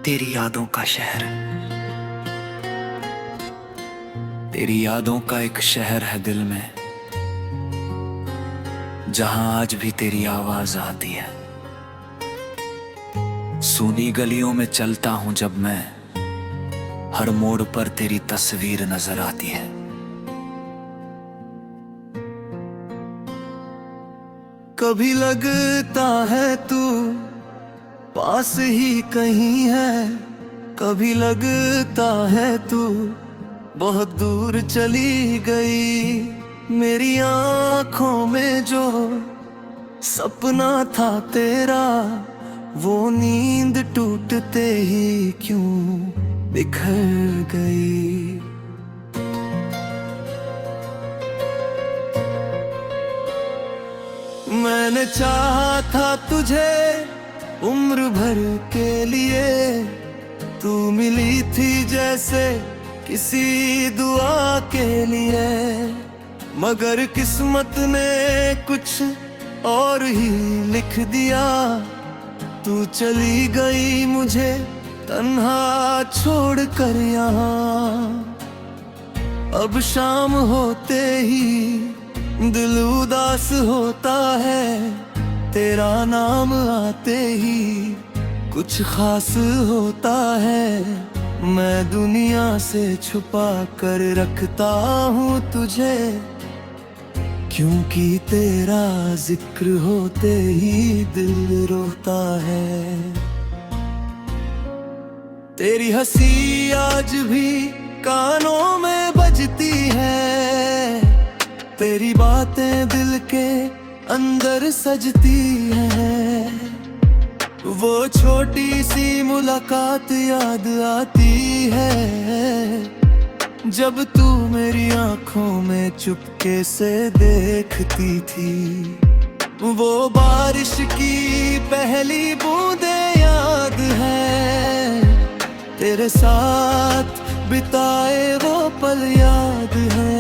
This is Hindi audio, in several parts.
तेरी यादों का शहर। तेरी यादों का एक शहर है दिल में, जहां आज भी तेरी आवाज आती है। सूनी गलियों में चलता हूं जब मैं, हर मोड़ पर तेरी तस्वीर नजर आती है। कभी लगता है तू पास ही कहीं है, कभी लगता है तू बहुत दूर चली गई। मेरी आंखों में जो सपना था तेरा, वो नींद टूटते ही क्यों बिखर गई। मैंने चाहा था तुझे उम्र भर के लिए, तू मिली थी जैसे किसी दुआ के लिए। मगर किस्मत ने कुछ और ही लिख दिया, तू चली गई मुझे तन्हा छोड़ कर यहाँ। अब शाम होते ही दिल उदास होता है, तेरा नाम आते ही कुछ खास होता है। मैं दुनिया से छुपा कर रखता हूँ तुझे, क्योंकि तेरा जिक्र होते ही दिल रोता है। तेरी हंसी आज भी कानों में बजती है, तेरी बातें दिल के अंदर सजती है। वो छोटी सी मुलाकात याद आती है, जब तू मेरी आंखों में चुपके से देखती थी। वो बारिश की पहली बूंदें याद है, तेरे साथ बिताए वो पल याद है।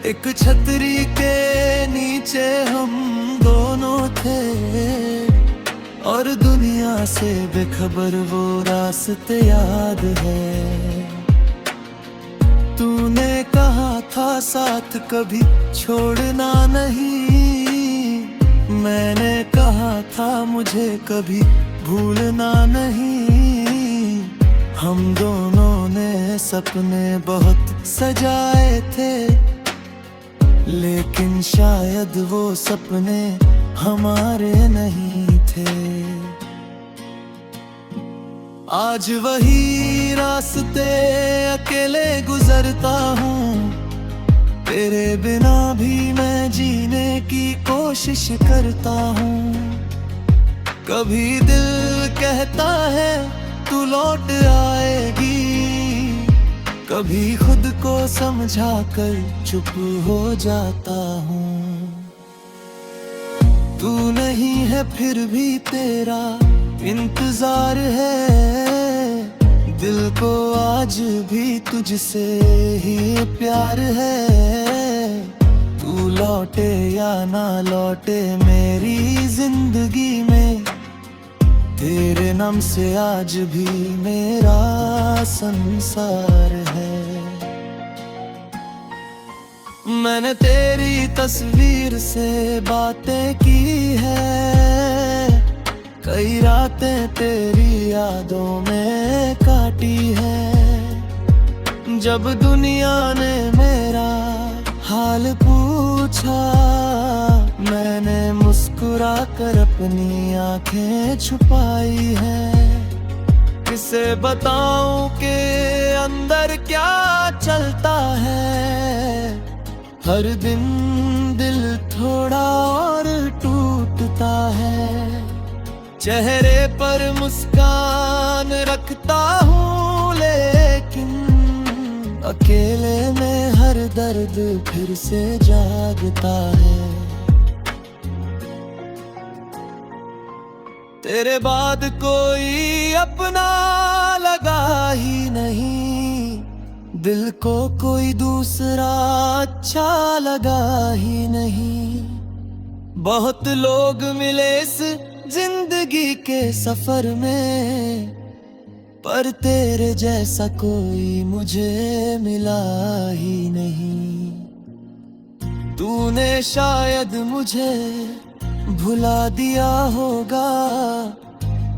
एक छतरी के नीचे हम दोनों थे, और दुनिया से बेखबर वो रास्ते याद है। तूने कहा था साथ कभी छोड़ना नहीं, मैंने कहा था मुझे कभी भूलना नहीं। हम दोनों ने सपने बहुत सजाए थे, लेकिन शायद वो सपने हमारे नहीं थे। आज वही रास्ते अकेले गुजरता हूँ, तेरे बिना भी मैं जीने की कोशिश करता हूँ। कभी दिल कहता है तू लौट आएगी, कभी खुद को समझा कर चुप हो जाता हूँ। तू नहीं है फिर भी तेरा इंतजार है, दिल को आज भी तुझसे ही प्यार है। तू लौटे या ना लौटे मेरी जिंदगी में, तेरे नाम से आज भी मेरा संसार है। मैंने तेरी तस्वीर से बातें की है, कई रातें तेरी यादों में काटी है। जब दुनिया ने मेरा हाल पूछा, मैंने मुस्कुरा कर अपनी आंखें छुपाई है। किसे बताऊं कि अंदर क्या चलता है, हर दिन दिल थोड़ा और टूटता है। चेहरे पर मुस्कान रखता हूँ, लेकिन अकेले में हर दर्द फिर से जागता है। तेरे बाद कोई अपना लगा ही नहीं, दिल को कोई दूसरा अच्छा लगा ही नहीं। बहुत लोग मिले इस जिंदगी के सफर में, पर तेरे जैसा कोई मुझे मिला ही नहीं। तूने शायद मुझे भुला दिया होगा,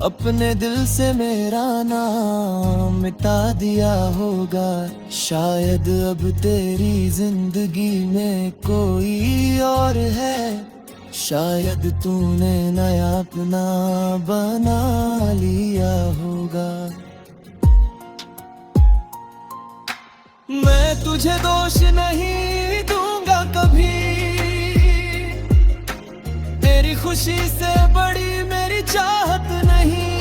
अपने दिल से मेरा नाम मिटा दिया होगा। शायद अब तेरी जिंदगी में कोई और है, शायद तूने नया अपना बना लिया होगा। मैं तुझे दोष नहीं दूंगा कभी, तेरी खुशी से बड़ी मेरी चाहत नहीं।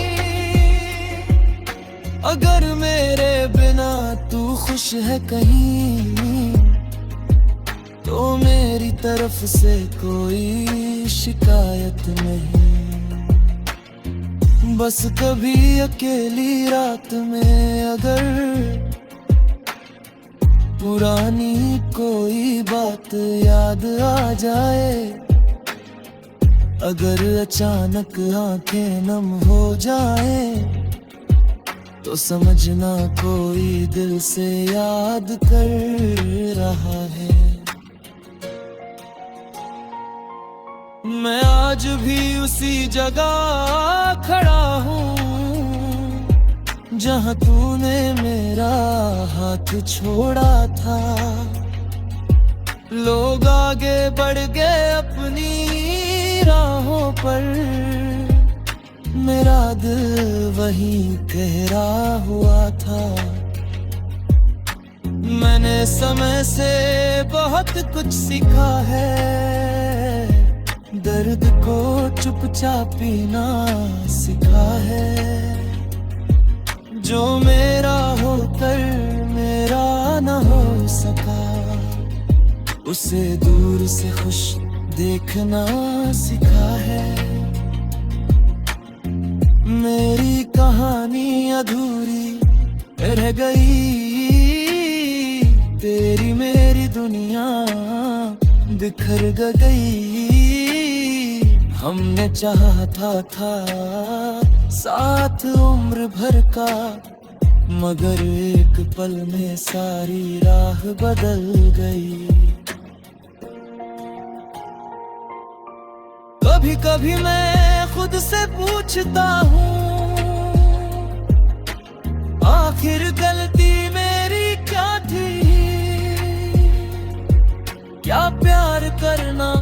अगर मेरे बिना तू खुश है कहीं, तो मेरी तरफ से कोई शिकायत नहीं। बस कभी अकेली रात में अगर पुरानी कोई बात याद आ जाए, अगर अचानक आंखें नम हो जाए, तो समझना कोई दिल से याद कर रहा है। मैं आज भी उसी जगह खड़ा हूँ जहाँ तूने मेरा हाथ छोड़ा था। लोग आगे बढ़ गए अपनी राहों पर, मेरा दिल वहीं ठहरा हुआ था। मैंने समय से बहुत कुछ सीखा है, दर्द को चुपचाप पीना सीखा है। जो मेरा होकर मेरा न हो सका, उसे दूर से खुश देखना सिखा है। मेरी कहानी अधूरी रह गई, तेरी मेरी दुनिया बिखर गई। हमने चाहता था साथ उम्र भर का, मगर एक पल में सारी राह बदल गई। कभी कभी मैं खुद से पूछता हूँ, आखिर गलती मेरी क्या थी? क्या प्यार करना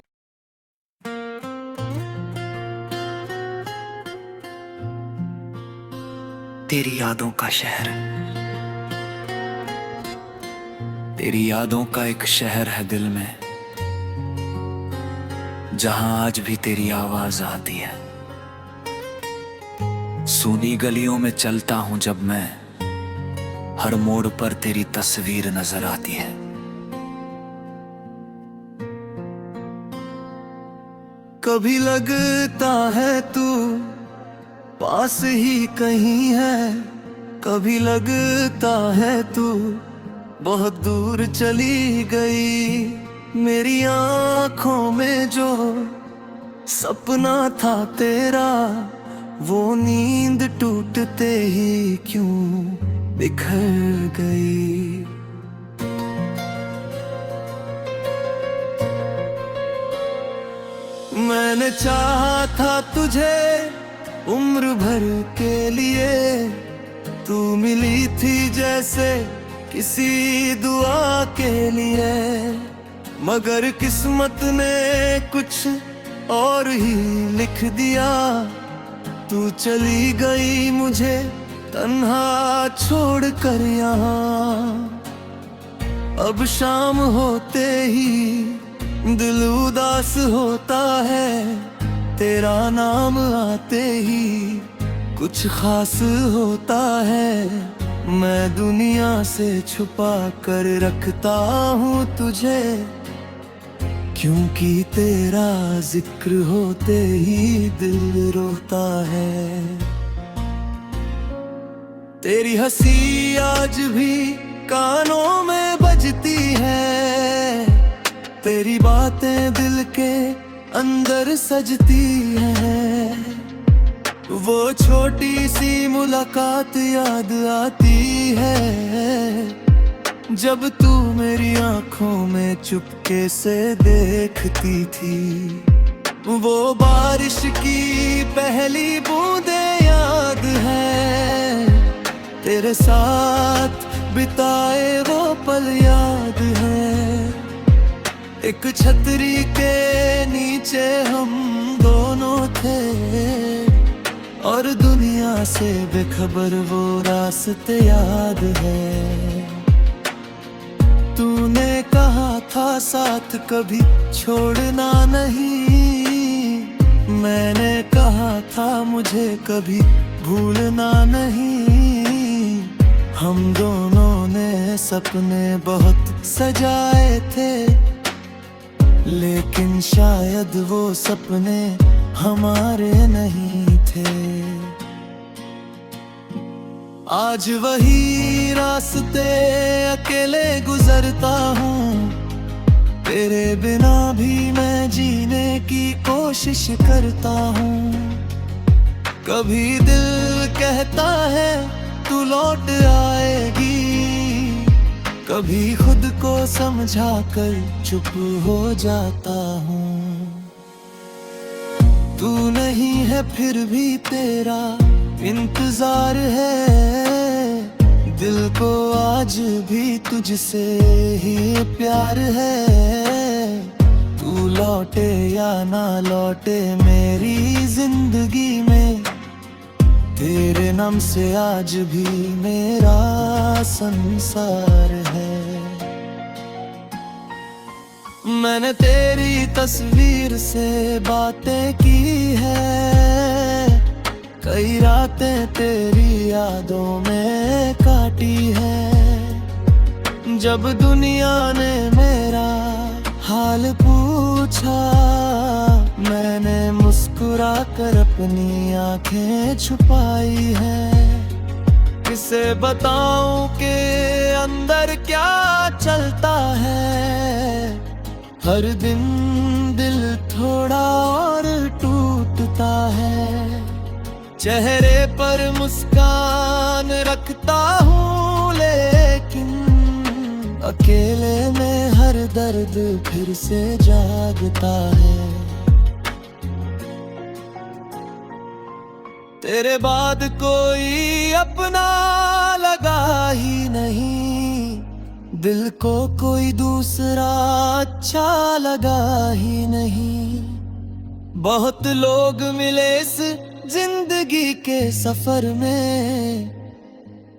तेरी यादों का शहर, तेरी यादों का एक शहर है दिल में, जहां आज भी तेरी आवाज आती है। सूनी गलियों में चलता हूं जब मैं, हर मोड़ पर तेरी तस्वीर नजर आती है। कभी लगता है तू पास ही कहीं है, कभी लगता है तू बहुत दूर चली गई। मेरी आँखों में जो सपना था तेरा, वो नींद टूटते ही क्यों बिखर गई। मैंने चाहा था तुझे उम्र भर के लिए, तू मिली थी जैसे किसी दुआ के लिए। मगर किस्मत ने कुछ और ही लिख दिया, तू चली गई मुझे तन्हा छोड़ कर यहाँ। अब शाम होते ही दिल उदास होता है, तेरा नाम आते ही कुछ खास होता है। मैं दुनिया से छुपा कर रखता हूँ तुझे, क्योंकि तेरा जिक्र होते ही दिल रोता है। तेरी हंसी आज भी कानों में बजती है, तेरी बातें दिल के अंदर सजती है। वो छोटी सी मुलाकात याद आती है, जब तू मेरी आंखों में चुपके से देखती थी। वो बारिश की पहली बूंदें याद है, तेरे साथ बिताए वो पल याद है। एक छतरी के नीचे हम दोनों थे, और दुनिया से बेखबर वो रास्ते याद है। तूने कहा था साथ कभी छोड़ना नहीं, मैंने कहा था मुझे कभी भूलना नहीं। हम दोनों ने सपने बहुत सजाए थे, लेकिन शायद वो सपने हमारे नहीं थे। आज वही रास्ते अकेले गुजरता हूँ, तेरे बिना भी मैं जीने की कोशिश करता हूँ। कभी दिल कहता है तू लौट आएगी, कभी खुद को समझा कर चुप हो जाता हूँ। तू नहीं है फिर भी तेरा इंतजार है, दिल को आज भी तुझसे ही प्यार है। तू लौटे या ना लौटे मेरी जिंदगी में, तेरे नाम से आज भी मेरा संसार है। मैंने तेरी तस्वीर से बातें की है, कई रातें तेरी यादों में काटी है। जब दुनिया ने मेरा हाल पूछा, मैंने मुस्कुरा कर अपनी आंखें छुपाई है। किसे बताऊं कि अंदर क्या चलता है, हर दिन दिल थोड़ा और टूटता है। चेहरे पर मुस्कान रखता हूँ, लेकिन अकेले में हर दर्द फिर से जागता है। तेरे बाद कोई अपना लगा ही नहीं, दिल को कोई दूसरा अच्छा लगा ही नहीं। बहुत लोग मिले इस जिंदगी के सफर में,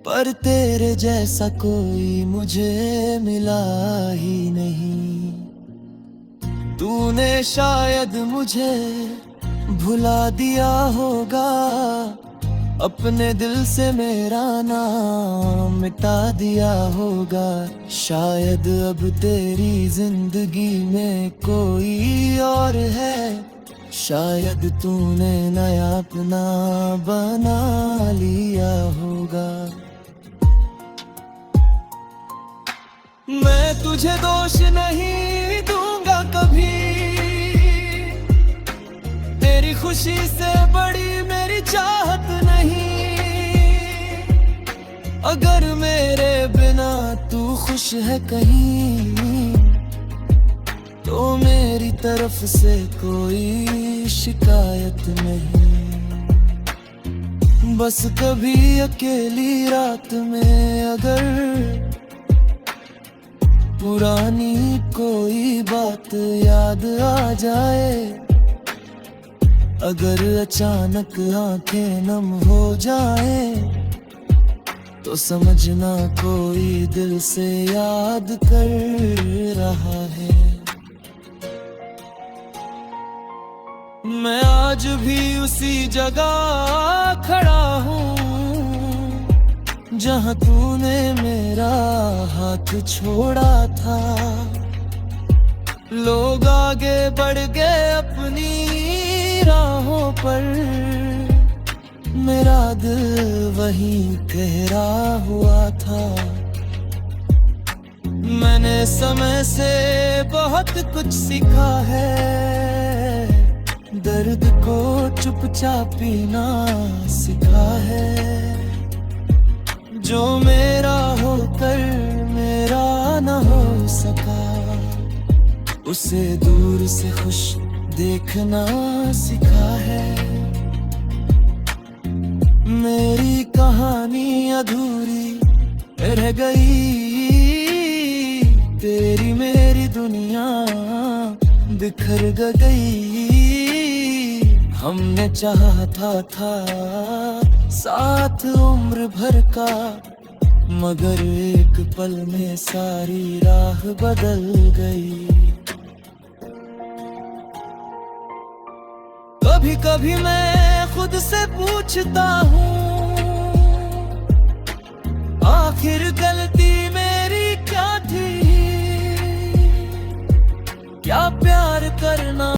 पर तेरे जैसा कोई मुझे मिला ही नहीं। तूने शायद मुझे भुला दिया होगा, अपने दिल से मेरा नाम मिटा दिया होगा। शायद अब तेरी जिंदगी में कोई और है, शायद तूने नया अपना बना लिया होगा। मैं तुझे दोष नहीं दूंगा कभी, तेरी खुशी से बड़ी मेरी चाहत नहीं। अगर मेरे बिना तू खुश है कहीं, तो मेरी तरफ से कोई शिकायत नहीं। बस कभी अकेली रात में अगर पुरानी कोई बात याद आ जाए, अगर अचानक आंखें नम हो जाए, तो समझना कोई दिल से याद कर रहा है। मैं आज भी उसी जगह खड़ा हूँ, जहाँ तूने मेरा हाथ छोड़ा था। लोग आगे बढ़ गए अपनी राहों पर, मेरा दिल वहीं ठहरा हुआ था। मैंने समय से बहुत कुछ सीखा है, दर्द को चुपचाप पीना सिखा है। जो मेरा होकर मेरा न हो सका, उसे दूर से खुश देखना सिखा है। मेरी कहानी अधूरी रह गई, तेरी मेरी दुनिया बिखर गई। हमने चाहा था साथ उम्र भर का, मगर एक पल में सारी राह बदल गई। कभी कभी मैं खुद से पूछता हूँ, आखिर गलती मेरी क्या थी? क्या प्यार करना